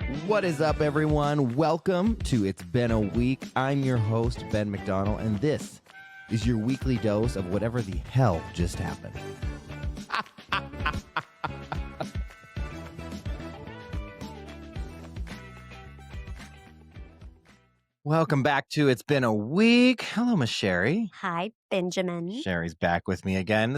What is up, everyone? Welcome to It's Been a Week. I'm your host, Ben McDonald, and this is your weekly dose of whatever the hell just happened. Welcome back to It's Been a Week. Hello, Miss Sherri. Hi, Benjamin. Sherri's back with me again.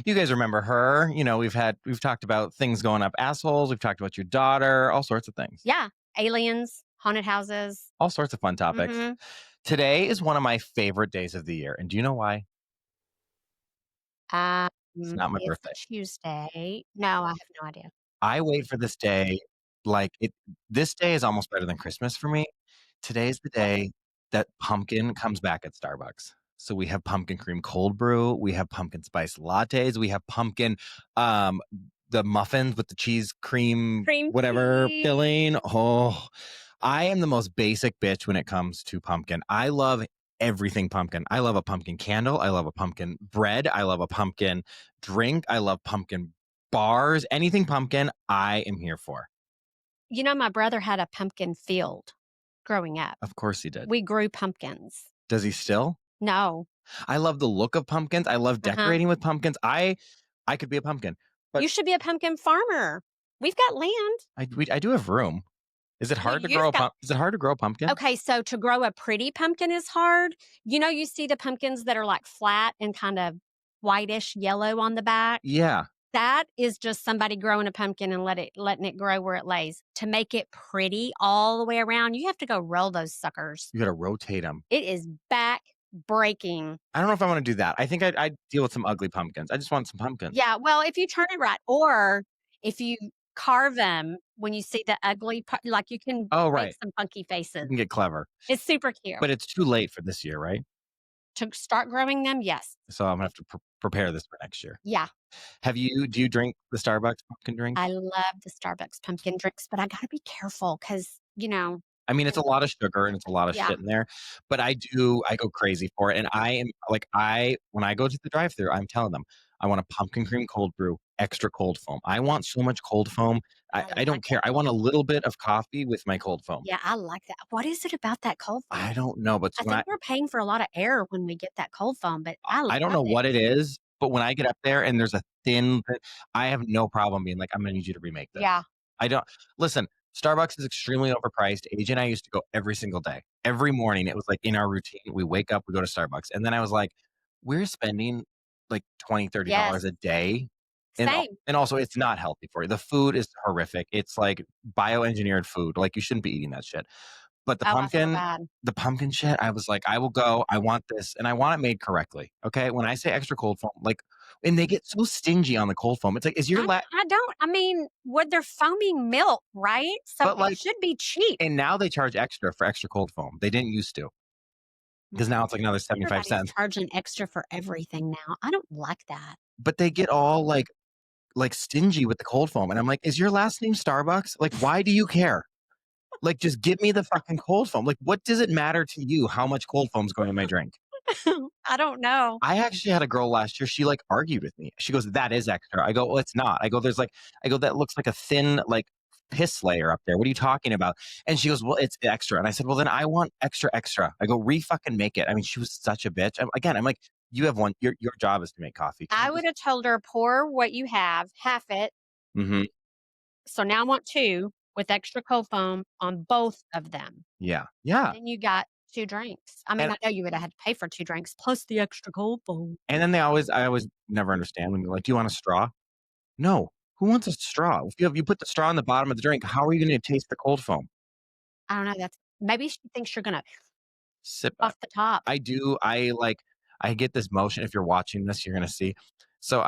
You guys remember her. You know, we've talked about things going up assholes. We've talked about your daughter, all sorts of things. Yeah, aliens, haunted houses. All sorts of fun topics. Mm-hmm. Today is one of my favorite days of the year. And do you know why? It's not my birthday. Tuesday. No, I have no idea. I wait for this day this day is almost better than Christmas for me. Today's the day that pumpkin comes back at Starbucks. So we have pumpkin cream cold brew, we have pumpkin spice lattes, we have pumpkin the muffins with the cheese cream whatever cheese. Filling. Oh, I am the most basic bitch when it comes to pumpkin. I love everything pumpkin. I love a pumpkin candle. I love a pumpkin bread. I love a pumpkin drink. I love pumpkin bars. Anything pumpkin, I am here for. You know, my brother had a pumpkin field growing up. Of course he did. We grew pumpkins. Does he still? No. I love the look of pumpkins. I love decorating with pumpkins. I could be a pumpkin. But you should be a pumpkin farmer. We've got land. I do have room. Is it hard to grow Is it hard to grow a pumpkin? Okay, so to grow a pretty pumpkin is hard. You know, you see the pumpkins that are like flat and kind of whitish yellow on the back. Yeah. That is just somebody growing a pumpkin and letting it grow where it lays. To make it pretty all the way around, you have to go roll those suckers. You got to rotate them. It is back breaking. I don't know if I want to do that. I think I'd deal with some ugly pumpkins. I just want some pumpkins. Yeah, well, if you turn it right, or if you carve them when you see the ugly, like you can make some funky faces. You can get clever. It's super cute. But it's too late for this year, right? To start growing them, yes. So I'm going to have to prepare this for next year. Yeah. Do you drink the Starbucks pumpkin drink? I love the Starbucks pumpkin drinks, but I got to be careful because, you know. I mean, it's a lot of sugar and it's a lot of shit in there, but I go crazy for it. And I am like, when I go to the drive-thru, I'm telling them, I want a pumpkin cream cold brew, extra cold foam. I want so much cold foam. I don't care. I want a little bit of coffee with my cold foam. Yeah, I like that. What is it about that cold foam? I don't know, but I think we're paying for a lot of air when we get that cold foam, but I don't know what it is, but when I get up there and there's a thin, I have no problem being like, I'm going to need you to remake this. Yeah. Listen, Starbucks is extremely overpriced. AJ and I used to go every single day. Every morning, it was like in our routine. We wake up, we go to Starbucks. And then I was like, we're spending like $20, $30 a day. Same. And also, it's not healthy for you. The food is horrific. It's like bioengineered food. Like, you shouldn't be eating that shit. But the pumpkin shit, I was like, I will go. I want this, and I want it made correctly. Okay, when I say extra cold foam, like, and they get so stingy on the cold foam. It's like, I mean, they're foaming milk, right? So it should be cheap. And now they charge extra for extra cold foam. They didn't used to, because now it's like another 75 cents. Charging extra for everything now. I don't like that. But they get all like stingy with the cold foam, and I'm like, is your last name Starbucks? Like, why do you care? Like, just give me the fucking cold foam. Like, what does it matter to you how much cold foam's going in my drink? I don't know. I actually had a girl last year. She like argued with me. She goes, that is extra. I go, well, it's not. I go, that looks like a thin, like, piss layer up there. What are you talking about? And she goes, well, it's extra. And I said, well, then I want extra. I go, fucking make it. I mean, she was such a bitch. I'm like, you have one. Your job is to make coffee. I would have told her, pour what you have, half it. Mm-hmm. So now I want 2 with extra cold foam on both of them. Yeah. And then you got 2 drinks. I mean, I know you would have had to pay for 2 drinks plus the extra cold foam. And then I always never understand when you're like, do you want a straw? No. Who wants a straw? If you put the straw in the bottom of the drink, how are you going to taste the cold foam? I don't know. Maybe she thinks you're going to sip off the top. I do. I get this motion. If you're watching this, you're going to see. So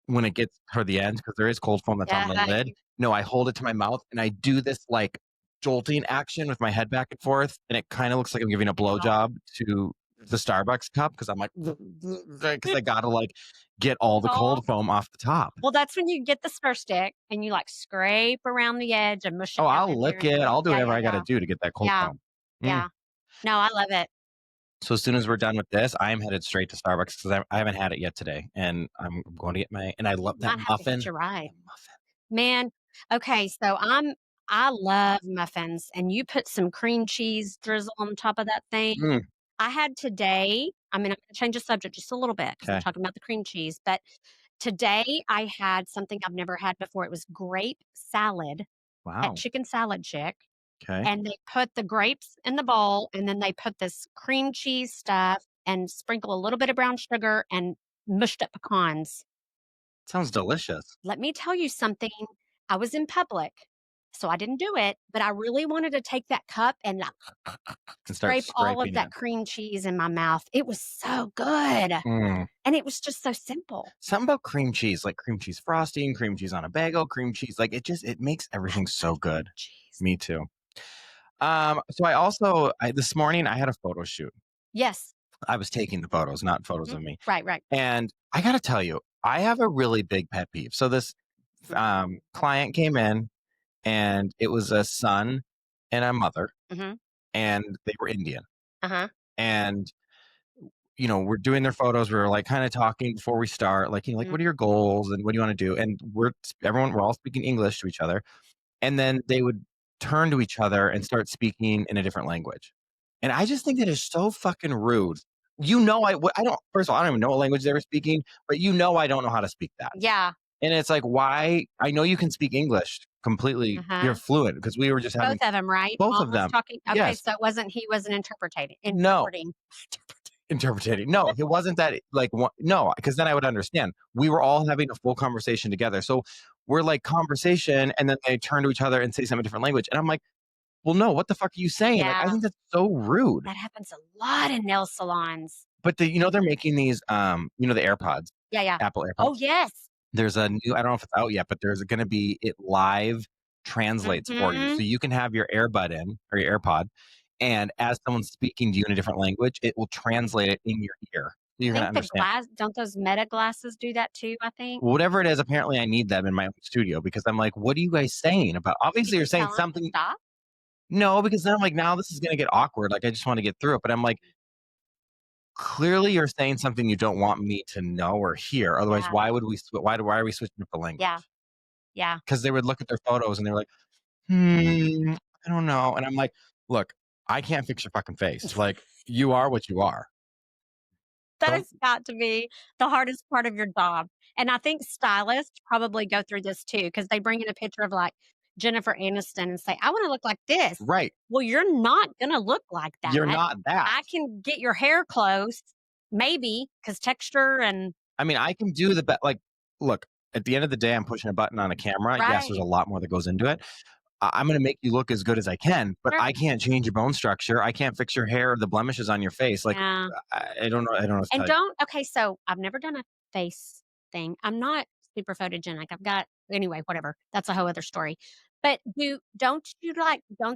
when it gets toward the end, because there is cold foam that's on the lid. No, I hold it to my mouth and I do this like jolting action with my head back and forth, and it kind of looks like I'm giving a blowjob to the Starbucks cup because I'm like, because I gotta like get all the cold foam off the top. Well, that's when you get the stir stick and you like scrape around the edge and mush it. Oh, I'll lick it. I'll do whatever I gotta do to get that cold foam. Yeah. No, I love it. So as soon as we're done with this, I'm headed straight to Starbucks because I haven't had it yet today, and I'm going to get and I love that muffin. You're right, man. Okay, so I love muffins, and you put some cream cheese drizzle on top of that thing. Mm, I had today I mean, I'm gonna change the subject just a little bit because 'cause I'm okay. talking about the cream cheese, but today I had something I've never had before. It was grape salad at Wow. Chicken Salad Chick, Okay. and they put the grapes in the bowl, and then they put this cream cheese stuff and sprinkle a little bit of brown sugar and mushed up pecans. Sounds delicious. Let me tell you something. I was in public, so I didn't do it, but I really wanted to take that cup and, like, And start scrape all of scraping that it. cream cheese in my mouth. It was so good, Mm. and it was just so simple. Something about cream cheese, like cream cheese frosting, cream cheese on a bagel, cream cheese, like it makes I everything so love good. cream cheese. Me too. So I also this morning I had a photo shoot. Yes. I was taking the photos, not photos Mhm. of me. Right, right. And I gotta tell you, I have a really big pet peeve. So this client came in and it was a son and a mother, Mhm. and they were Indian. Uh-huh. And we're doing their photos. We were like kind of talking before we start, like, like, Mhm. what are your goals and what do you want to do? And we're all speaking English to each other. And then they would turn to each other and start speaking in a different language. And I just think that is so fucking rude. I don't, first of all, I don't even know what language they were speaking, but I don't know how to speak that. Yeah. And it's like, why? I know you can speak English completely. You're Uh-huh. fluent because we were just having Both of them, right? both Mom of was them. talking okay, Yes. so he wasn't interpreting No. interpreting. Interpreting. No, it wasn't that like no, because then I would understand. We were all having a full conversation together. So we're like conversation, and then they turn to each other and say some different language. And I'm like, well, no, what the fuck are you saying? Like, I Yeah, think that's so rude. that happens a lot in nail salons. But they're making these the AirPods, Yeah, yeah. Apple Oh, AirPods. yes. There's a new, I don't know if it's out yet, but there's gonna be it live translates for you. So Mhm. you can have your earbud in or your AirPod, and as someone's speaking to you in a different language, it will translate it in your ear. So I you're gonna think the understand. glass don't those Meta glasses do that too, I think? Whatever it is, apparently I need them in my own studio because I'm like, what are you guys saying about? Did Obviously, you're you saying tell him to something. stop? No, because then I'm like, now this is going to get awkward. Like, I just want to get through it. But I'm like, clearly you're saying something you don't want me to know or hear. Otherwise, Yeah, why are we switching up the yeah, language? yeah. Because they would look at their photos and they're like, I don't know. And I'm like, look, I can't fix your fucking face. Like, you are what you are. That Don't has got to be the hardest part of your job, and I think stylists probably go through this too because they bring in a picture of, like, Jennifer Aniston and say, "I wanna look like this." right. Well, you're not gonna look like You're that. not that. I can get your hair close, maybe because texture and I mean, I can do the best. Like, look, at the end of the day, I'm pushing a button on a camera. Yes, there's a right. lot more that goes into it. I'm going to make you look as good as I can, but Sure. I can't change your bone structure. I can't fix your hair or the blemishes on your face. Like, Yeah. I don't know. I don't know what to And tell you. don't okay, so I've never done a face thing. I'm not super photogenic. I've got anyway, whatever. That's a whole other story. But don't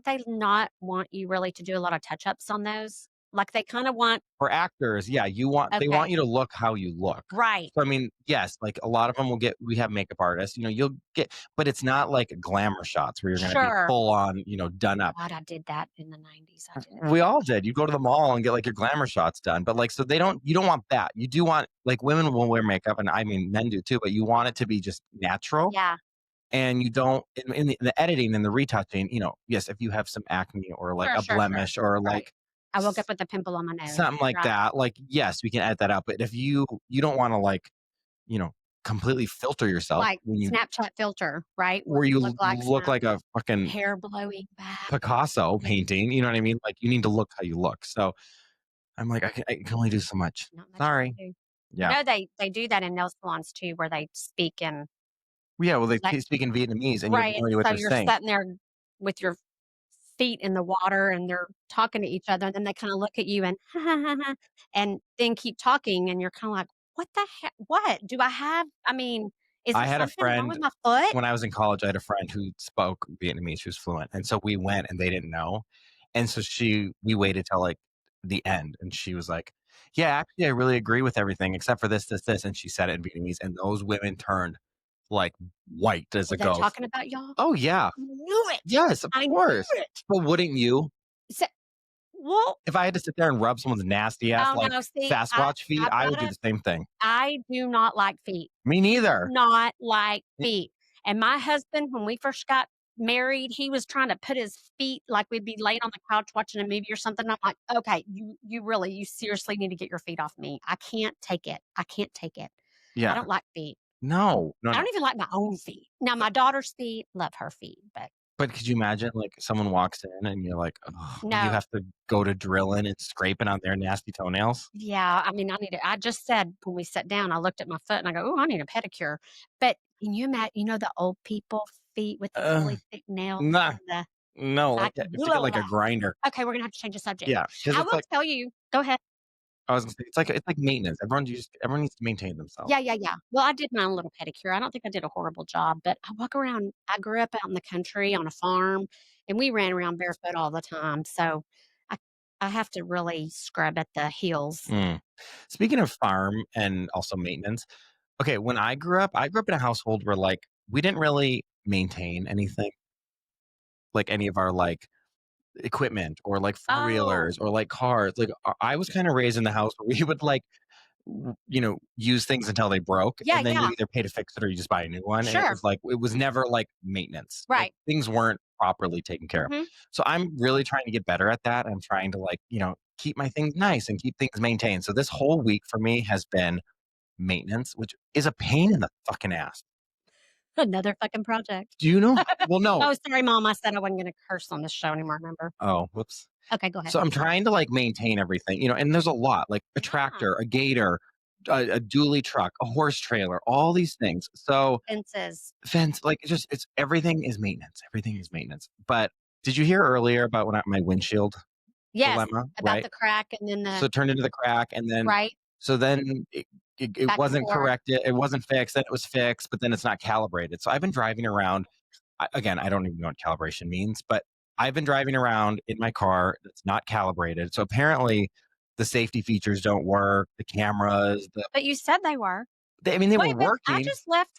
they not want you really to do a lot of touch-ups on those? Like they kinda want For actors, yeah, they want okay. you to look how you look. Right. So I mean, yes, like a lot of them we have makeup artists, you'll get, but it's not like glamour shots where you're going to be Sure. full on, done up. God, I did that in the '90s. I did. We all did. You go to the mall and get like your glamour shots done, but like, so you don't want that. You do want, like, women will wear makeup, and I mean, men do too, but you want it to be just natural. Yeah. And you don't, in the editing and the retouching, yes, if you have some acne or like Sure, a sure, sure. blemish or Right. like I woke up with a pimple on my nose. something like Right. that, like, yes, we can edit that out. But if you don't want to, like, you know, completely filter yourself Like Snapchat filter, right? Where where you you look like look some like a fucking hair blowing back. Picasso painting, you know what I mean? Like, you need to look how you look. So I'm like, I can only do so much. Not much I Sorry. can do. I Yeah. know they do that in nail salons too, where they speak in Yeah, well, they like speak in Vietnamese, and you have right, no and idea what so they're you're saying. sitting there with your feet in the water and they're talking to each other, and then they kinda look at you and and then keep talking, and you're kinda like, "What the heck? What? Do I have I mean, is I there had a something wrong with friend my foot?" when I was in college. I had a friend who spoke Vietnamese. She was fluent, and so we went, and they didn't know, and so we waited till like the end, and she was like, "Yeah, actually, I really agree with everything except for this, this, this," and she said it in Vietnamese, and those women turned like white as Were a they ghost. talking about y'all? Oh yeah, I knew it. yes, of I knew course. it. But wouldn't you? So well, If I had to sit there and rub someone's nasty ass oh, like no, see, Sasquatch feet, I've I would do gotta the same thing. I do not like feet. Me Do neither. not like feet. And my husband, when we first got married, he was trying to put his feet like we'd be laying on the couch watching a movie or something. I'm like, "Okay, you seriously need to get your feet off me. I can't take it. I can't take it. I Yeah. don't like feet. No, no, I no. don't even like my own feet. Now my daughter's feet, love her feet, but But could you imagine, like, someone walks in and you're like, "Ugh," you no. have to go to drilling and scraping on their nasty toenails? Yeah, I mean, I just said when we sat down, I looked at my foot and I go, "Oh, I need a pedicure." But can you imagine? The old people feet with those Uh, really thick nails nah, and the no, I like, you have to get, like, a grinder. Okay, we're gonna have to change the subject. Yeah, because I it's will like tell you Go ahead. I was gonna say, it's like maintenance. Everyone needs to maintain themselves. Yeah, yeah, yeah. Well, I did my own little pedicure. I don't think I did a horrible job, but I walk around I grew up out in the country on a farm, and we ran around barefoot all the time, so I I have to really scrub at the heels. Mm. Speaking of farm and also maintenance, okay, when I grew up in a household where, like, we didn't really maintain anything, like, any of our, like, equipment or, like, four-wheelers Oh, or, like, cars. Like, I was kinda raised in the house where we would, like, use things until they broke, yeah, and then you yeah, either pay to fix it or you just buy a new one, and sure. it was never, like, maintenance. Like, Right. things weren't properly taken care of. Mhm. So, I'm really trying to get better at that. I'm trying to, like, keep my things nice and keep things maintained. So, this whole week for me has been maintenance, which is a pain in the fucking ass. Another fucking project. Do you know well, no. Oh, sorry, mom. I said I wasn't gonna curse on this show anymore, remember? Oh, whoops. Okay, go ahead. So I'm trying to, like, maintain everything, and there's a lot, like a Yeah. tractor, a gator, a dually truck, a horse trailer, all these things. So Fences. fence, like, it's everything is maintenance. Everything is maintenance. But did you hear earlier about my windshield Yes, dilemma, about right? the crack and then So the it turned into the crack, and then right, it back and wasn't forth. corrected. It wasn't fixed. Then it was fixed, but then it's not calibrated. So I've been driving around. Again, I don't even know what calibration means, but I've been driving around in my car that's not calibrated. So apparently, the safety features don't work. The cameras, But you said they were. I mean, they were Wait, but I working, just left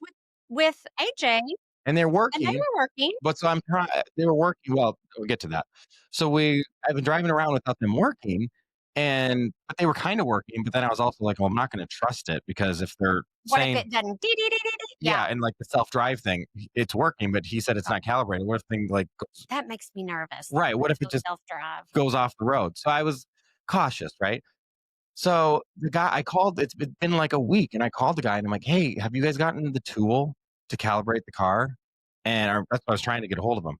with AJ and they're and they working. were working. But so I'm trying. They were working. Well, we'll get to that. I've been driving around without them working, but they were kind of working. But then I was also like, well, I'm not going to trust it because if they're What if saying, it doesn't dee dee dee dee dee? Yeah. yeah, and like the self drive thing, it's working, but he said it's Oh, not calibrated. What if thing like that makes me nervous. right? What if it Those just self-drive. goes off the road? So I was cautious, right? So the guy I called, been like a week, and I called the guy and I'm like, hey, have you guys gotten the tool to calibrate the car? That's what I was trying to get a hold of him.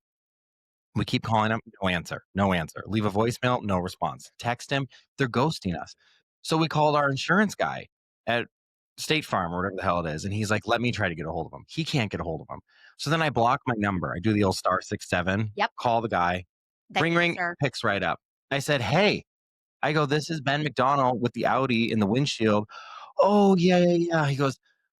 We keep calling him, no answer, no answer. Leave a voicemail, no response. Text him, they're ghosting us. So we called our insurance guy at State Farm or whatever the hell it is. And he's like, let me try to get a hold of him. He can't get a hold of him. So then I block my number. I do the old *67, Yep, call the guy, they ring, ring, answer. picks right up. I said, hey, I go, this is Ben McDonald with the Audi in the windshield. Oh, yeah, yeah, yeah. He goes,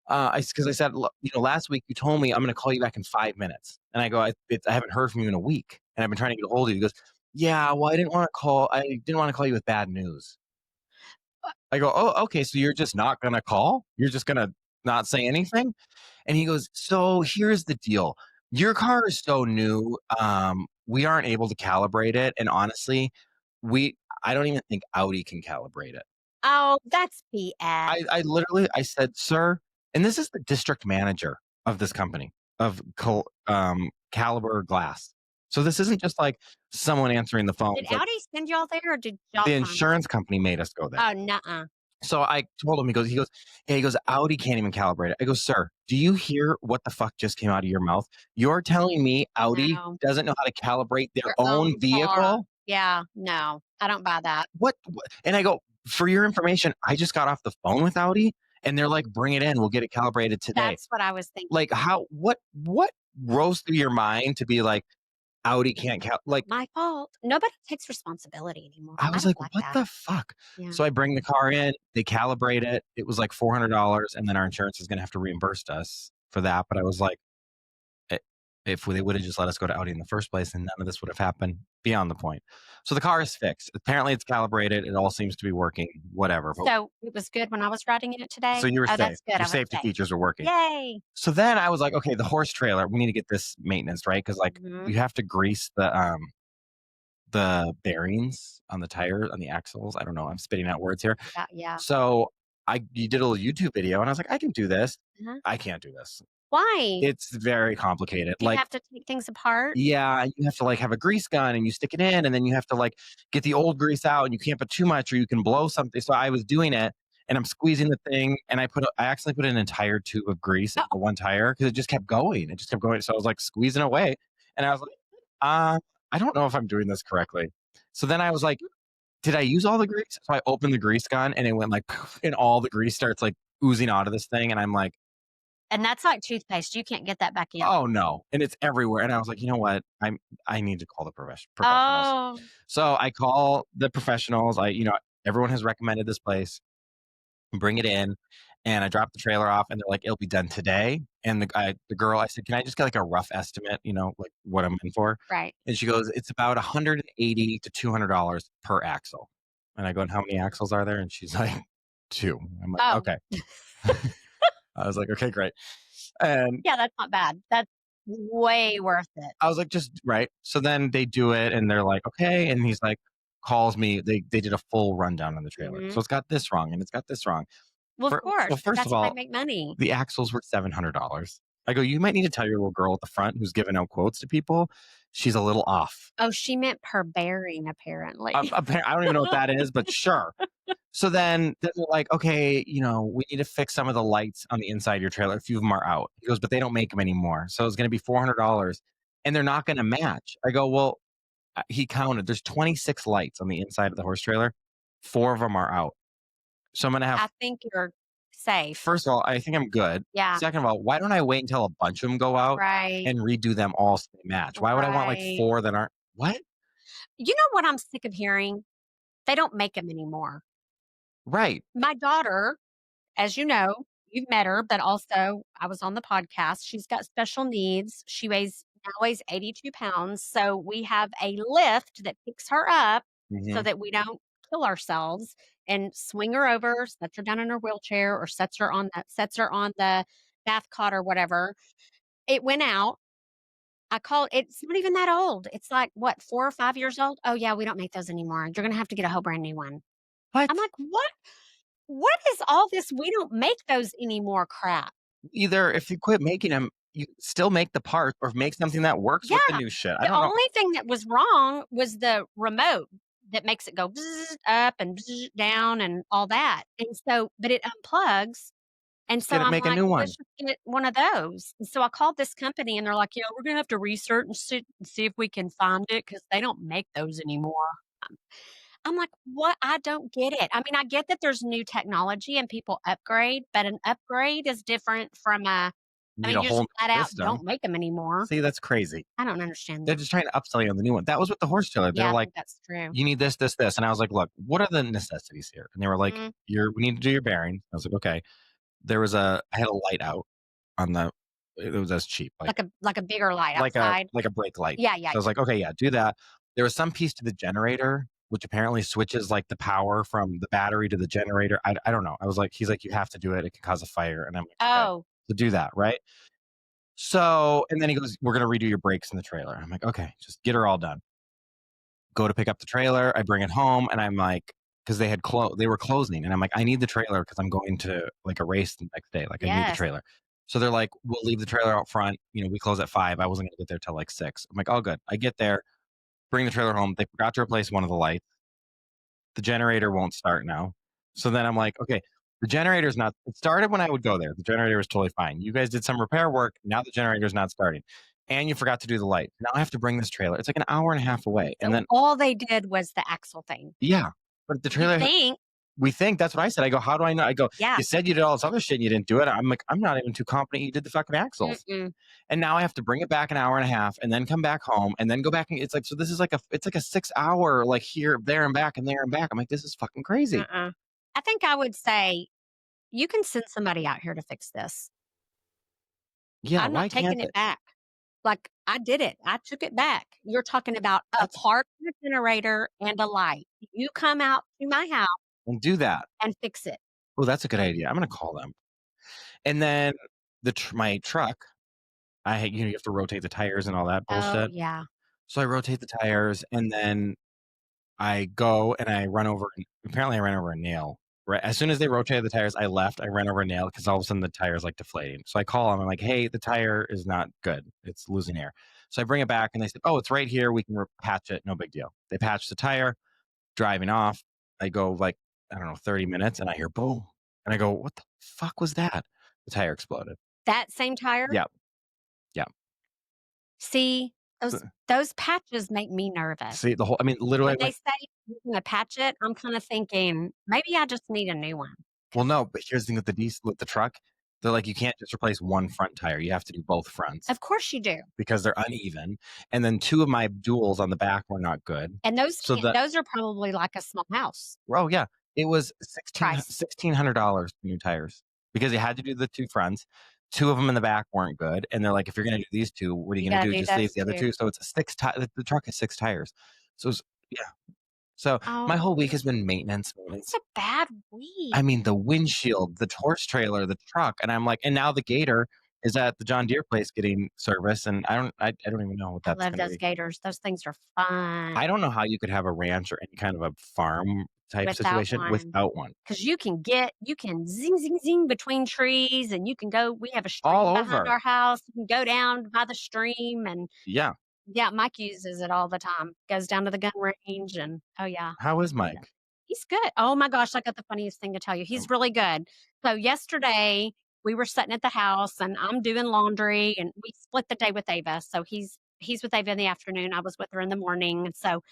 because I said, "Look, last week you told me I'm going to call you back in 5 minutes. And I go, I haven't heard from you in a week. And I've been trying to get a hold of you. He goes, yeah, well, I didn't want to call you with bad news. I go, oh, okay. So you're just not going to call? You're just going to not say anything? And he goes, so here's the deal. Your car is so new. We aren't able to calibrate it. And honestly, I don't even think Audi can calibrate it. Oh, that's BS. I said, sir, and this is the district manager of this company of Caliber Glass. So this isn't just like someone answering the phone. Did It's like Audi send y'all there or did y'all the find them? insurance company made us go there. Oh, nuh-uh. So I told him, yeah, he goes, Audi can't even calibrate it. I go, sir, do you hear what the fuck just came out of your mouth? You're telling me Audi No. doesn't know how to calibrate their Your own own car. vehicle? Yeah, no, I don't buy that. What? And I go, for your information, I just got off the phone with Audi and they're like, bring it in. We'll get it calibrated today. That's what I was thinking. Like what rose through your mind to be like, Audi can't like, My fault. Nobody takes responsibility anymore. I I was don't like, like what that. the fuck? Yeah. So I bring the car in, they calibrate it. It was like $400 and then our insurance is going to have to reimburse us for that. But I was like, "I- if they would have just let us go to Audi in the first place, then none of this would have happened beyond the point. So the car is fixed. Apparently it's calibrated. It all seems to be working, whatever. But So it was good when I was riding in it so today? you were Oh, safe. that's good. Your I was safety safe. features are working. Yay. So then I was like, okay, the horse trailer, we need to get this maintenance, right? Because like Mhm. you have to grease the bearings on the tire, on the axles. I don't know. I'm spitting out words here. Yeah, yeah. So you did a little YouTube video and I was like, I can do this. Uh-huh. I can't do this. Why? It's very complicated. Do you Like, have to take things apart? yeah, you have to, like, have a grease gun and you stick it in, and then you have to, like, get the old grease out, and you can't put too much or you can blow something. So I was doing it, and I'm squeezing the thing, and I accidentally put an entire tube of grease in Oh, the one tire because it just kept going. It just kept going. So I was, like, squeezing away, and I was like, "Uh, I don't know if I'm doing this correctly." So then I was like, "Did I use all the grease?" So I opened the grease gun, and it went like poof, and all the grease starts, like, oozing out of this thing, and I'm like, and that's like toothpaste, you can't get that back in. "Oh, no," and it's everywhere, and I was like, "You know what? I need to call the professionals." Oh, So I call the professionals. Everyone has recommended this place. Bring it in, and I drop the trailer off, and they're like, "It'll be done today." And the girl, I said, "Can I just get like a rough estimate? Like what I'm in for?" right. And she goes, "It's about 180 to $200 per axle." And I go, "And how many axles are there?" And she's like, "2." I'm like, Oh, "Okay." I was like, "Okay, great." And yeah, that's not bad. That's way worth it. I was like, "Just right." So then they do it, and they're like, "Okay." And he's like, calls me. They did a full rundown on the trailer. Mhm. So it's got this wrong, and it's got this wrong. Well, of Well, course, first of that's how they all, make money. the axles were $700. I go, "You might need to tell your little girl at the front who's giving out quotes to people, she's a little off." Oh, she meant per bearing, apparently. I don't even know what that is, but sure. So then they're like, "Okay, we need to fix some of the lights on the inside of your trailer. A few of them are out." He goes, "But they don't make them anymore. So it's going to be $400 and they're not going to match." I go, "Well," he counted. There's 26 lights on the inside of the horse trailer. 4 of them are out. So I'm going to have I think you're safe. First of all, I think I'm good. Yeah, Second of all, why don't I wait until a bunch of them go out right, and redo them all so they match? Why would I want, like, right. 4 that aren't what? You know what I'm sick of hearing? They don't make them anymore. Right. My daughter, as you know, you've met her, but also I was on the podcast. She's got special needs. She now weighs 82 pounds. So we have a lift that picks her up so Mhm. that we don't kill ourselves and swing her over, sets her down in her wheelchair or sets her on the bath cot or whatever. It went out. I called it's not even that old. It's like what, 4 or 5 years old? Oh yeah, we don't make those anymore. You're gonna have to get a whole brand new one. I'm What? like, what? What is all this? We don't make those anymore crap. Either if you quit making them, you still make the parts or make something that works with the Yeah. new shit. I The don't know. only thing that was wrong was the remote that makes it go bzz up and bzz down and all that. And so, but it unplugs. And Just so get it I'm make a like, new let's one. just get one of those. And so I called this company and they're like, yeah, we're going to have to research and see if we can find it because they don't make those anymore. Um, I'm like, what? I don't get it. I mean, I get that there's new technology and people upgrade, but an upgrade is different from You I need mean, a you whole just flat new out system. don't make them anymore. See, that's crazy. I don't understand They're that. just trying to upsell you on the new one. That was with the horse trailer. They're Yeah, I like, think that's true. "You need this, this, this." And I was like, "Look, what are the necessities here?" And they were like, Mm, We need to do your bearings." I was like, "Okay." I had a light out on the it was as cheap, like a bigger light outside. like a brake light. Yeah, yeah, So I was yeah. like, "Okay, yeah, do that." There was some piece to the generator, which apparently switches, like, the power from the battery to the generator. I don't know. He's like, "You have to do it. It can cause a fire." And I'm like, "Okay." Oh, So do that, right? So and then he goes, "We're gonna redo your brakes in the trailer." I'm like, "Okay, just get her all done." Go to pick up the trailer, I bring it home, and I'm like, because they were closing, and I'm like, "I need the trailer because I'm going to, like, a race the next day, like, I need the yes. trailer." So they're like, "We'll leave the trailer out front, we close at 5." I wasn't gonna get there till, like, 6. I'm like, "All good." I get there, bring the trailer home, they forgot to replace one of the lights. The generator won't start now. So then I'm like, "Okay, the generator's not" it started when I would go there, the generator was totally fine. You guys did some repair work, now the generator's not starting, and you forgot to do the light. Now I have to bring this trailer. It's like an hour and a half away, and So then all they did was the axle thing. yeah, but the You trailer think we think that's what I said. I go, "How do I know?" I go, yeah. "You said you did all this other shit and you didn't do it." I'm like, "I'm not even too confident you did the fucking axles." Mm-mm, And now I have to bring it back an hour and a half and then come back home and then go back and it's like so this is like a 6 hour like here, there and back and there and back. I'm like, "This is fucking crazy." uh-uh. I think I would say, "You can send somebody out here to fix this. Yeah, I'm why not can't taking they? it back." Like, I did it. I took it back. You're talking about a That's part of a generator and a light. You come out to my house and do that. and fix it. Oh, that's a good idea. I'm gonna call them. And then my truck, you have to rotate the tires and all that Oh, bullshit. yeah. So I rotate the tires and then I go and I run over apparently I ran over a nail. Right, as soon as they rotated the tires, I left, I ran over a nail because all of a sudden the tire's, like, deflating. So I call them, I'm like, "Hey, the tire is not good. It's losing air." So I bring it back and they said, "Oh, it's right here. We can patch it. No big deal." They patch the tire, driving off. I go, like, I don't know, 30 minutes and I hear boom. And I go, "What the fuck was that?" The tire exploded. That same tire? Yep, yep. See, So those patches make me nervous. see, the whole I mean, literally, I When they went say you're gonna patch it, I'm kinda thinking, "Maybe I just need a new one." well, 'Cause no, but here's the thing with the truck, they're like, "You can't just replace one front tire. You have to do both fronts." of course you do. Because they're uneven, and then 2 of my duals on the back were not good. And So the those are probably like a small house oh, yeah, it was price. $1,600 for new tires because you had to do the 2 fronts. 2 of them in the back weren't good, and they're like, "If you're gonna do these 2, what are you You gonna gotta do? do Just leave those the other 2. 2?" So it's a 6 ti the truck has 6 tires. So it's yeah. So my Oh, whole week has been maintenance, that's maintenance. a bad I week. mean, the windshield, the horse trailer, the truck, and I'm like and now the Gator is at the John Deere place getting service, and I don't even know what I that's love gonna those be. gators. Those things are fun I don't know how you could have a ranch or any kind of a farm type without situation one. without one. 'Cause you can zing, zing, zing between trees, and you can go we have a All stream behind over. our house. You can go down by the stream, and Yeah. yeah, Mike uses it all the time. Goes down to the gun range, and oh, yeah. How is He does. Mike? He's good. Oh my gosh, I got the funniest thing to tell you. Oh, He's really good. So yesterday, we were sitting at the house, and I'm doing laundry, and we split the day with Ava. So he's with Ava in the afternoon. I was with her in the morning, and so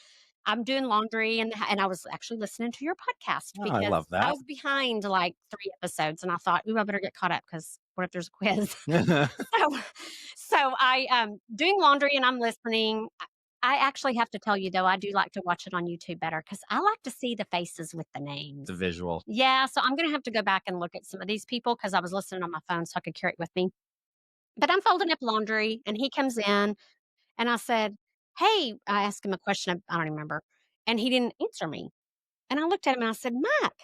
I'm doing laundry, and I was actually listening to your podcast I because love I that. was behind like 3 episodes, and I thought, "Ooh, I better get caught up because what if there's a quiz?" So doing laundry and I'm listening. I actually have to tell you, though, I do like to watch it on YouTube better because I like to see the faces with the names. The visual. Yeah, so I'm gonna have to go back and look at some of these people because I was listening on my phone so I could carry it with me. But I'm folding up laundry, and he comes in, and I said, "Hey," I asked him a question, I don't even remember, and he didn't answer me. And I looked at him and I said, "Mac."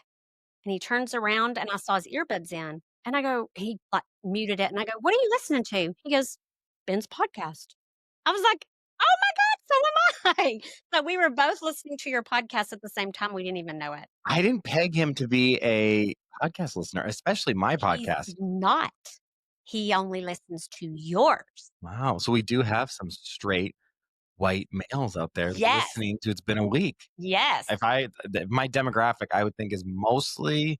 And he turns around and I saw his earbuds in. And I go, he like muted it. And I go, "What are you listening to?" He goes, "Ben's podcast." I was like, "Oh my God, so am I." So we were both listening to your podcast at the same time. We didn't even know it. I didn't peg him to be a podcast listener, especially my He's podcast. not. He only listens to yours. Wow. So we do have some straight white males out there Yes. listening to It's Been a Week. Yes. My demographic, I would think is mostly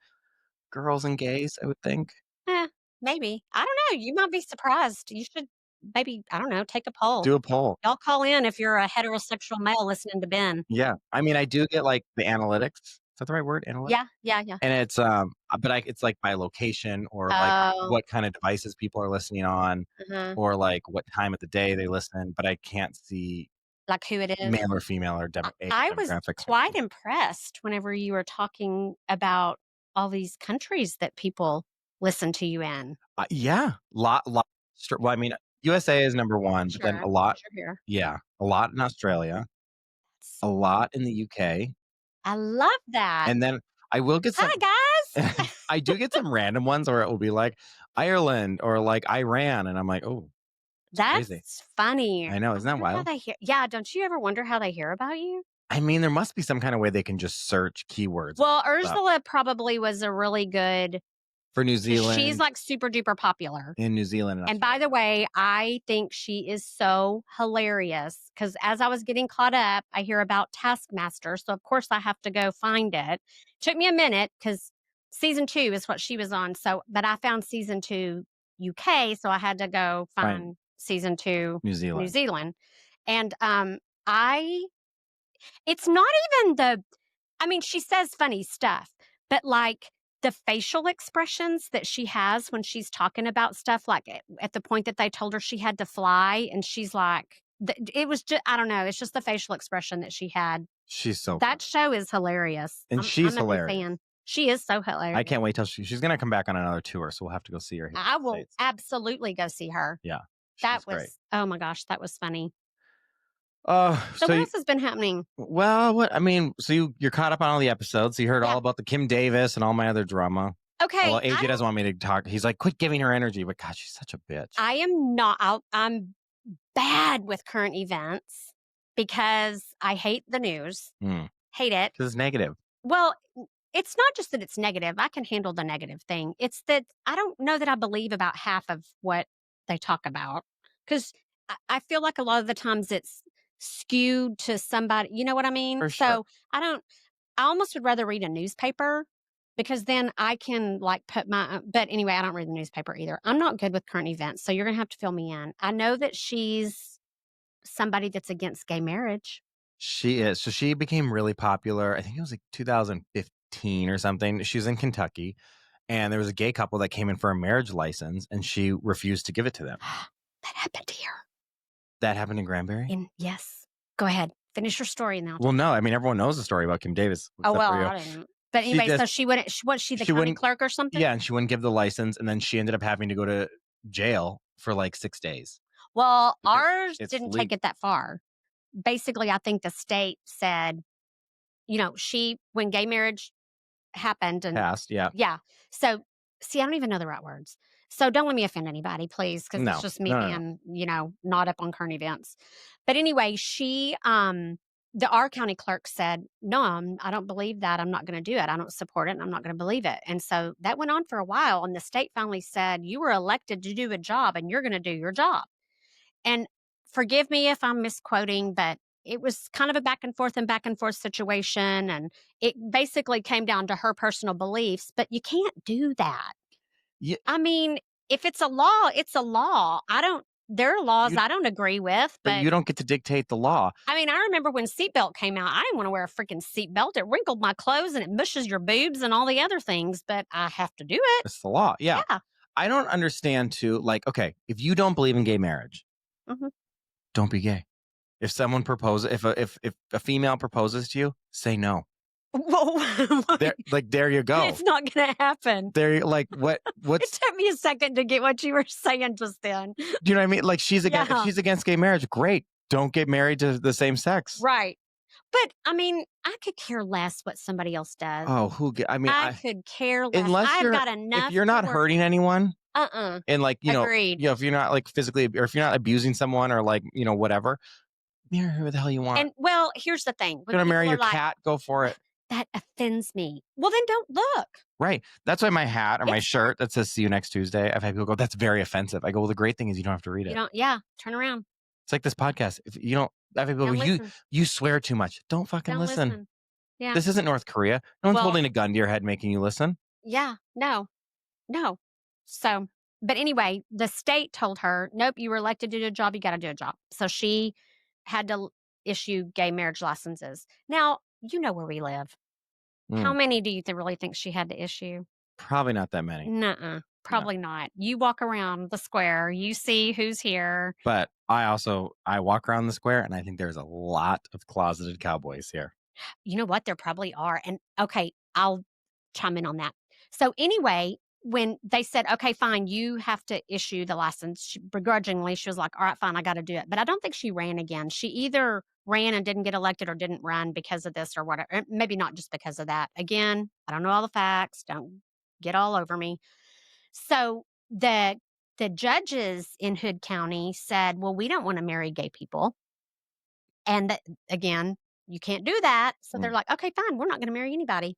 girls and gays, I would think. Eh, maybe. I don't know. You might be surprised. You should maybe, I don't know, take a poll. Do a poll. Y'all call in if you're a heterosexual male listening to Ben. Yeah. I mean, I do get like the analytics. Is that the right word? Analytics? Yeah, yeah, yeah. And it's but it's like by location or like Oh, what kind of devices people are listening on uh-huh. or like what time of the day they listen, but I can't see Like who it is. male or female or age I was demographics or quite anything. impressed whenever you were talking about all these countries that people listen to you in. Yeah, well, I mean, USA is number 1, but then Sure, a lot 'cause you're here. yeah, a lot in Australia, That's a lot in the UK, I love that. and then I will get some Hi, guys. I do get some random ones where it will be like Ireland or like Iran, and I'm like, "Oh, it's crazy." That's funny. I know, I isn't that wonder how wild? they hear Yeah, don't you ever wonder how they hear about you? I mean, there must be some kind of way they can just search keywords Well, up. Ursula probably was a really good For New 'cause she's, Zealand like, super duper popular. in New Zealand and And by Australia. the way, I think she is so hilarious because as I was getting caught up, I hear about Taskmaster. So, of course, I have to go find it. Took me a minute because season 2 is what she was on. So, but I found season 2 UK. So I had to go Fine, find season 2 New New Zealand. Zealand. And I, it's not even I mean, she says funny stuff, but like the facial expressions that she has when she's talking about stuff, like at the point that they told her she had to fly, and she's like, it was just, I don't know, it's just the facial expression that she had. She's so That funny, show is hilarious. and I'm she's a big hilarious. fan. She is so I hilarious. can't wait till she's gonna come back on another tour, so we'll have to go see her here in I the will States. absolutely go see her. Yeah, That she's great. was, oh my gosh, that was funny. So, So what you else has been happening? well, what I mean, so you're caught up on all the episodes, so you heard all Yeah. about the Kim Davis and all my other drama. Although Okay. AJ doesn't want me to talk. He's like, "Quit giving her energy," but God, she's such a bitch. I am not, I'm bad with current events because I hate the news. Mm, Hate it. 'cause it's negative. Well, it's not just that it's negative. I can handle the negative thing. It's that I don't know that I believe about half of what they talk about because I feel like a lot of the times it's skewed to somebody. You know what I mean? For sure. So I don't. I almost would rather read a newspaper because then I can like put my. But anyway, I don't read the newspaper either. I'm not good with current events, so you're gonna have to fill me in. I know that she's somebody that's against gay marriage. She is. So she became really popular. I think it was like 2015 or something. She was in Kentucky, and there was a gay couple that came in for a marriage license, and she refused to give it to them. That happened here. That happened in Granbury? And yes, go ahead, finish your story, and then I'll Well, tell no. you. I mean, everyone knows the story about Kim Davis, Oh, except well, for you. I didn't. But She anyway, so just she wouldn't was she the she county wouldn't clerk or something? yeah, and she wouldn't give the license, and then she ended up having to go to jail for like 6 days Well, because ours it's didn't take legal it that far. Basically, I think the state said, she when gay marriage happened and passed, yeah. yeah. So, see, I don't even know the right words. So don't let me offend anybody, please, because it's No. just me No, no, no. being, not up on current events. But anyway, our county clerk said, "No, I don't believe that. I'm not going to do it. I don't support it, and I'm not going to believe it." And so that went on for a while, and the state finally said, "You were elected to do a job, and you're going to do your job." And forgive me if I'm misquoting, but it was kind of a back and forth situation. And it basically came down to her personal beliefs, but you can't do that. Yeah, I mean, if it's a law, it's a law. There are laws you I don't agree with, but but you don't get to dictate the law. I mean, I remember when seatbelt came out, I didn't want to wear a freaking seatbelt. It wrinkled my clothes and it mushes your boobs and all the other things, but I have to do it. It's the law. Yeah. Yeah. I don't understand too, like, okay, if you don't believe in gay marriage, Mhm. don't be gay. If someone proposes, if a female proposes to you, say no. Whoa. There you It's go. not going to happen. There, like, It what's took me a second to get what you were saying just then. do you know what I mean? Like, if Yeah, she's against gay marriage, great. Don't get married to the same sex. right. But, I mean, I could care less what somebody else does. Oh, I mean, I could care less. unless I've got if enough you're to not worry hurting about. anyone Uh-uh. and like, Agreed. if you're not like physically, or if you're not abusing someone or like, whatever, marry who the hell you want. And, well, here's the thing. When You're gonna marry people are your like, cat, go for it. "That offends me." Well, then don't look. Right. That's why my hat or my It's not shirt that says "See you next Tuesday." I've had people go, "That's very offensive." I go, "Well, the great thing is you don't have to read you it." don't yeah, turn around. It's like this podcast. If you don't, I've had people go, Don't listen. you swear too much. Don't fucking Don't listen. listen. Yeah. This isn't North Korea. No one's Well, holding a gun to your head making you listen. yeah, no. No. So, but anyway, the state told her, "Nope, you were elected to do a job, you gotta do a job." So she had to issue gay marriage licenses. Now, you know where we live. How Mm, many do you really think she had to issue? probably not that many. Nuh-uh, No. probably not. You walk around the square, you see who's here. But I walk around the square and I think there's a lot of closeted cowboys here. You know what? There probably are. And okay, I'll chime in on that. So anyway, when they said, "Okay, fine, you have to issue the license," begrudgingly, she was like, "All right, fine, I got to do it." But I don't think she ran again. She either ran and didn't get elected or didn't run because of this or whatever. Maybe not just because of that. Again, I don't know all the facts. Don't get all over me. So the judges in Hood County said, "Well, we don't want to marry gay people." And again, you can't do that. So they're Mm. like, "Okay, fine, we're not going to marry anybody."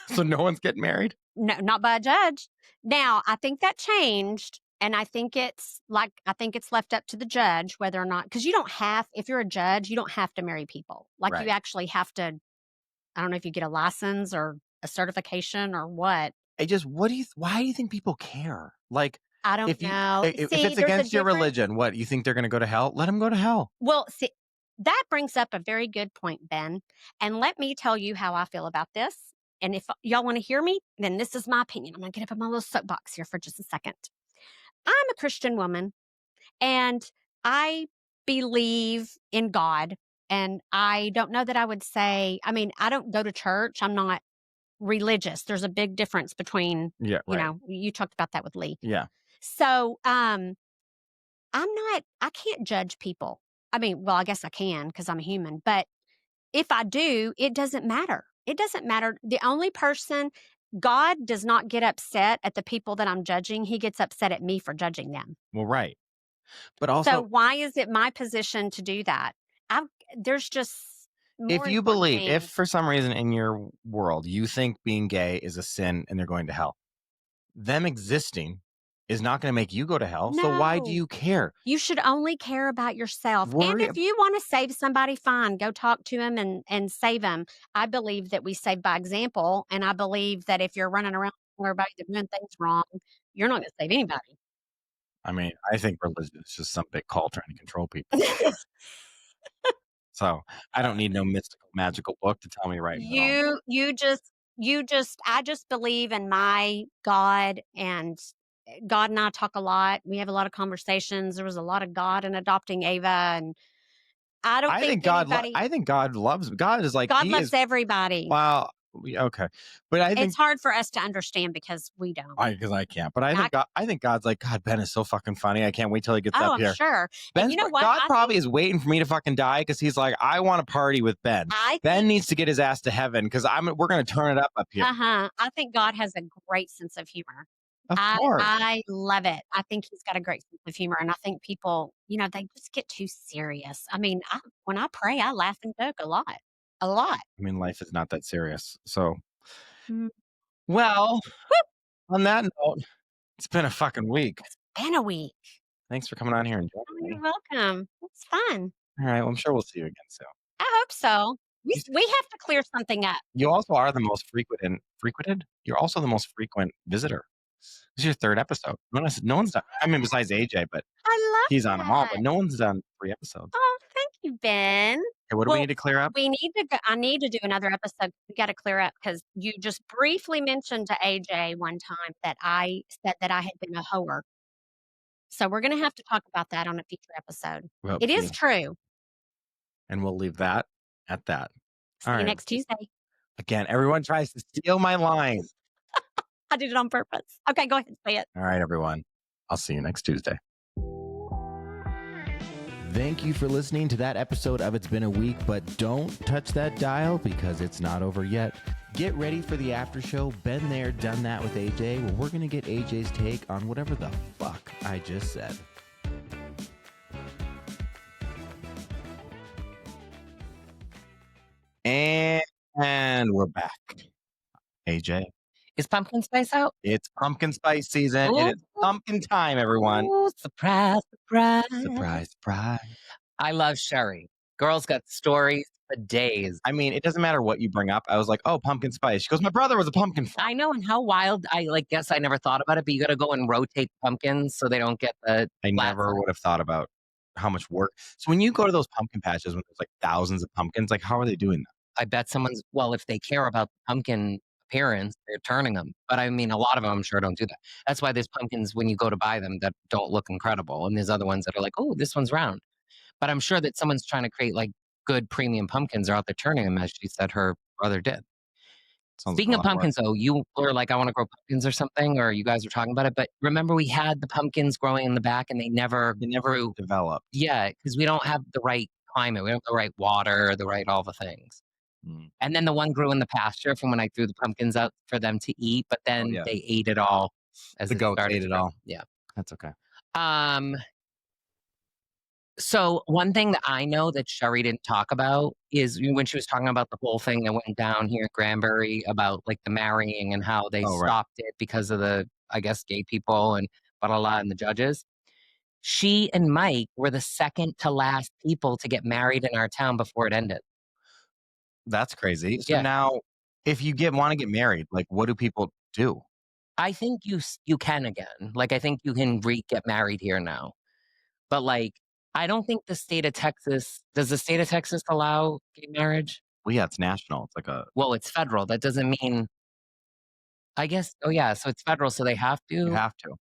So no one's getting married? No, not by a judge. Now, I think that changed, and I think it's left up to the judge whether or not, because you don't have, if you're a judge, you don't have to marry people. Like, you Right. actually have to, I don't know if you get a license or a certification or what. Why do you think people care? Like, I don't if you know. if See, it's there's a against your difference. religion, what, you think they're gonna go to hell? Let them go to hell. Well, see, that brings up a very good point, Ben. And let me tell you how I feel about this. And if y'all want to hear me, then this is my opinion. I'm going to get up on my little soapbox here for just a second. I'm a Christian woman and I believe in God. And I don't know that I would say, I mean, I don't go to church. I'm not religious. There's a big difference between, Yeah, right. you talked about that with Lee. Yeah. So, I can't judge people. I mean, well, I guess I can because I'm a human, but if I do, it doesn't matter. It doesn't matter. The only person, God does not get upset at the people that I'm judging. He gets upset at me for judging them. Well, right. But So also why is it my position to do that? I there's just more important if things. for some reason in your world you think being gay is a sin and they're going to hell, them existing is not going to make you go to hell. So why do No. you care? You should only care about yourself, and Worry. if you wanna save somebody, fine, go talk to him and save him. I believe that we save by example, and I believe that if you're running around telling everybody they're doing things wrong, you're not gonna save anybody. I mean, I think religion is just some big cult trying to control people. So I don't need no mystical, magical book to tell me right and wrong. You just I just believe in my God, and God and I talk a lot. We have a lot of conversations. There was a lot of God in adopting Ava, and I don't think anybody I think God loves God is like God he loves is everybody. well, okay. But I It's think hard for us to understand because we don't. I can't. But I I think God's like, God, Ben is so fucking funny. I can't wait till he gets Oh, up I'm here. sure. And you know what? God probably is waiting for me to fucking die because he's like, I want to party with Ben. I Ben think needs to get his ass to heaven because we're gonna turn it up here. uh-huh. I think God has a great sense of humor. Of I course. I love it. I think he's got a great sense of humor, and I think people, they just get too serious. I mean, when I pray, I laugh and joke a lot. A lot. I mean, life is not that serious. So Mm. well, on that note, it's been a fucking week. Been a week. Thanks for coming on here and Oh, joining you're me. welcome. It's fun. All right. Well, I'm sure we'll see you again soon. I hope so. We You, we have to clear something up. you also are the most frequented. You're also the most frequent visitor. This is your third episode. No one's done. I mean, besides AJ, but I he's love on them all. that. But no one's done 3 episodes. Oh, thank you, Ben. Okay, what do we need Well, to clear up? we need to go I need to do another episode. We gotta clear up because you just briefly mentioned to AJ one time that I said that I had been a hoer. So we're gonna have to talk about that on a future episode. Well, It is yeah. true. And we'll leave that at that. See All you right. next Tuesday. Again, everyone tries to steal my line. I did it on purpose. Okay, go ahead and say it. All right, everyone. I'll see you next Tuesday. Thank you for listening to that episode of It's Been a Week, but don't touch that dial because it's not over yet. Get ready for the after show. Been there, done that with AJ. Well, we're going to get AJ's take on whatever the fuck I just said. And we're back. AJ. Is pumpkin spice out? It's pumpkin spice season. Ooh. It is pumpkin time, everyone. Ooh, surprise, surprise. Surprise, surprise. I love Sherri. Girl's got stories for days. I mean, it doesn't matter what you bring up. I was like, oh, pumpkin spice. She goes, my brother was a pumpkin farmer. I know, and how wild. Guess I never thought about it, but you got to go and rotate pumpkins so they don't get the. I flat never side. would have thought about how much work. So when you go to those pumpkin patches when there's like thousands of pumpkins, like how are they doing that? I bet if they care about the pumpkin appearance, they're turning them. But I mean, a lot of them, I'm sure, don't do that. That's why there's pumpkins when you go to buy them that don't look incredible. And there's other ones that are like, oh, this one's round. But I'm sure that someone's trying to create like good premium pumpkins are out there turning them, as she said her brother did. Sounds Speaking like of a lot work. pumpkins, though, you were like, I want to grow pumpkins or something, or you guys were talking about it. But remember, we had the pumpkins growing in the back and they never grew. developed. Yeah, because we don't have the right climate. We don't have the right water, all the things. Mm. And then the one grew in the pasture from when I threw the pumpkins out for them to eat, but then yeah. they ate it all as The it goats started ate to it grow. all. Yeah. That's okay. So one thing that I know that Sherri didn't talk about is when she was talking about the whole thing that went down here at Granbury about like the marrying and how they stopped it because of the, I guess, gay people and blah, blah, and the judges. She and Mike were the second to last people to get married in our town before it ended. That's crazy. So Yeah. now if you want to get married, like what do people do? I think you can again. Like I think you can get married here now. But like I don't think does the state of Texas allow gay marriage? Well, yeah, it's national. It's like Well, it's federal. That doesn't mean I guess so it's federal, so they have to. You have to.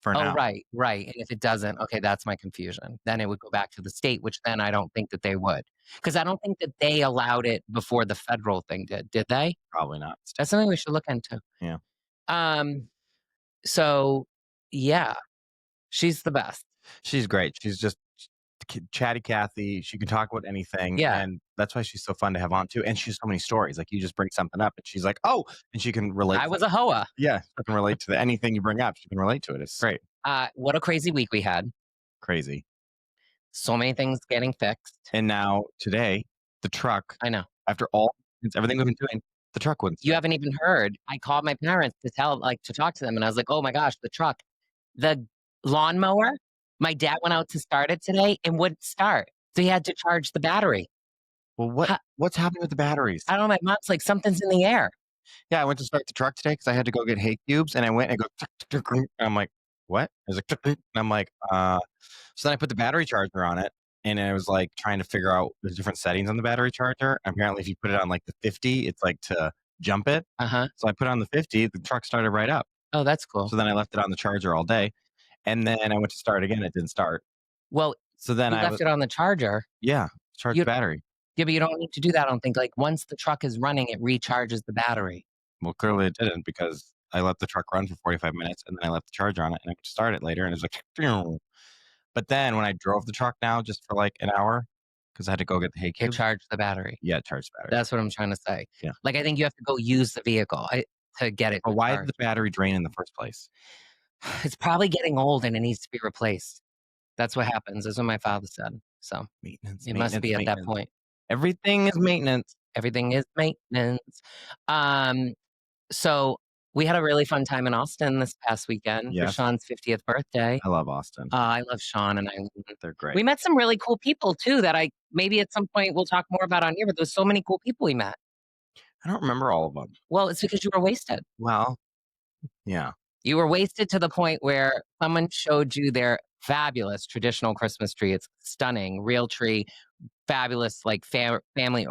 For now. Oh, right. And if it doesn't, okay, that's my confusion. Then it would go back to the state, which then I don't think that they would. Because I don't think that they allowed it before the federal thing did. Did they? Probably not. That's something we should look into. Yeah. So yeah, she's the best. She's great. She's just chatty Cathy. She can talk about anything. Yeah. And that's why she's so fun to have on too. And she has so many stories. Like you just bring something up and she's like, oh, and she can relate. I was a hoa. Yeah. She can relate to anything you bring up. She can relate to it. It's great. What a crazy week we had. Crazy. So many things getting fixed. And now today the truck, I know. after everything we've been doing, the truck wouldn't You start. haven't even heard. I called my parents to talk to them, and I was like, "Oh my gosh, the truck." The lawnmower, my dad went out to start it today and wouldn't start, so he had to charge the battery. Well, Ho what's happening with the batteries? I don't know, my mom's like, "Something's in the air." Yeah, I went to start the truck today because I had to go get hay cubes, and I went and I go, "Tuk, tuk, tuk," and I'm like, "What?" I was like, "Tuk, tuk," and I'm like, so then I put the battery charger on it, and I was like trying to figure out the different settings on the battery charger. Apparently, if you put it on like the 50, it's like to jump it. Uh-huh. So I put it on the 50, the truck started right up. Oh, that's cool. So then I left it on the charger all day, and then I went to start again, it didn't start. Well, So then you left it on the charger. yeah, charge the You battery. Yeah, but you don't need to do that, I don't think, like, once the truck is running, it recharges the battery. Well, clearly it didn't because I let the truck run for 45 minutes and then I left the charger on it and I could start it later and it was like, "Phew." But then when I drove the truck now just for like an hour, because I had to go get the hay It cube. charged the battery. Yeah, it charged the battery. That's what I'm trying to say. Yeah. Like, I think you have to go use the vehicle, to get it But why did recharged. the battery drain in the first place? It's probably getting old and it needs to be replaced. That's what happens. That's what my father said. So Maintenance, it must maintenance, be at that maintenance. point. Everything is maintenance. Everything is maintenance. So we had a really fun time in Austin this past weekend for Yes. Sean's 50th birthday. I love Austin. I love Sean and Eileen. They're great. We met some really cool people too that maybe at some point we'll talk more about on here, but there's so many cool people we met. I don't remember all of them. Well, it's because you were wasted. Well, yeah. You were wasted to the point where someone showed you their fabulous traditional Christmas tree. It's stunning, real tree, fabulous, like family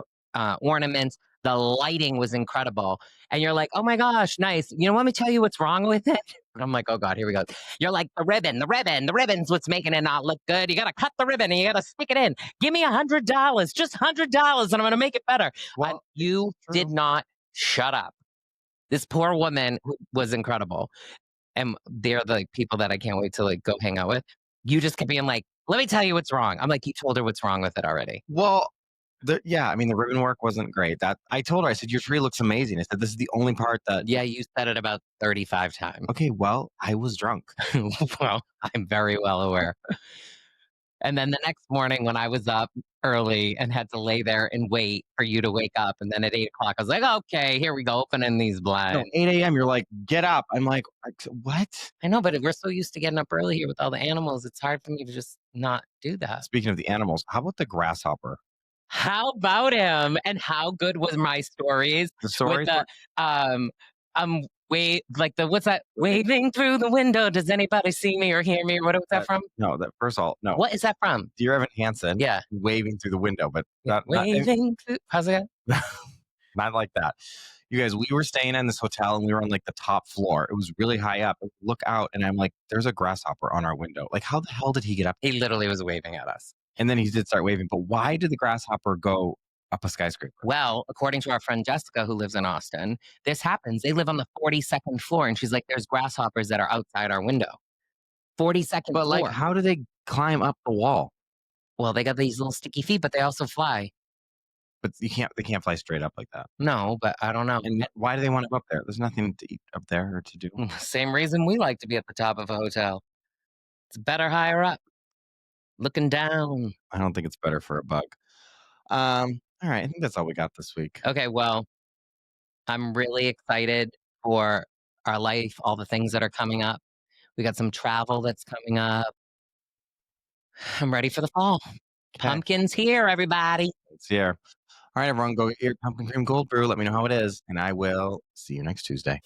ornaments. The lighting was incredible. And you're like, oh my gosh, nice. You know, let me tell you what's wrong with it. And I'm like, oh God, here we go. You're like, the ribbon's what's making it not look good. You got to cut the ribbon and you got to stick it in. Give me $100, just $100, and I'm going to make it better. Well, you did not shut up. This poor woman was incredible. And they're the people that I can't wait to like go hang out with. You just kept being like, let me tell you what's wrong. I'm like, you told her what's wrong with it already. Well, yeah, I mean, the ribbon work wasn't great. That I told her, I said, your tree looks amazing. I said, this is the only part that. Yeah, you said it about 35 times. Okay, well, I was drunk. Well, I'm very well aware. And then the next morning when I was up early and had to lay there and wait for you to wake up, and then at 8 o'clock, I was like, okay, here we go, opening these blinds. No, 8 a.m., you're like, get up. I'm like, what? I know, but we're so used to getting up early here with all the animals. It's hard for me to just not do that. Speaking of the animals, how about the grasshopper? How about him? And how good was my stories? The stories? With what's that? Waving through the window. Does anybody see me or hear me? Or what was that from? No, first of all, no. What is that from? Dear Evan Hansen. Yeah. Waving through the window, but waving through. How's it? Not like that. You guys, we were staying in this hotel and we were on like the top floor. It was really high up. Look out, and I'm like, there's a grasshopper on our window. Like, how the hell did he get up? He literally was waving at us. And then he did start waving. But why did the grasshopper go up a skyscraper? Well, according to our friend Jessica, who lives in Austin, this happens. They live on the 42nd floor, and she's like, there's grasshoppers that are outside our window. 42nd floor. But like, how do they climb up the wall? Well, they got these little sticky feet, but they also fly. But they can't fly straight up like that. No, but I don't know. And why do they want to go up there? There's nothing to eat up there or to do. Same reason we like to be at the top of a hotel. It's better higher up, looking down. I don't think it's better for a bug. All right, I think that's all we got this week. Okay, well, I'm really excited for our life, all the things that are coming up. We got some travel that's coming up. I'm ready for the fall. Okay. Pumpkin's here, everybody. It's here. All right, everyone, go get your pumpkin cream cold brew. Let me know how it is, and I will see you next Tuesday.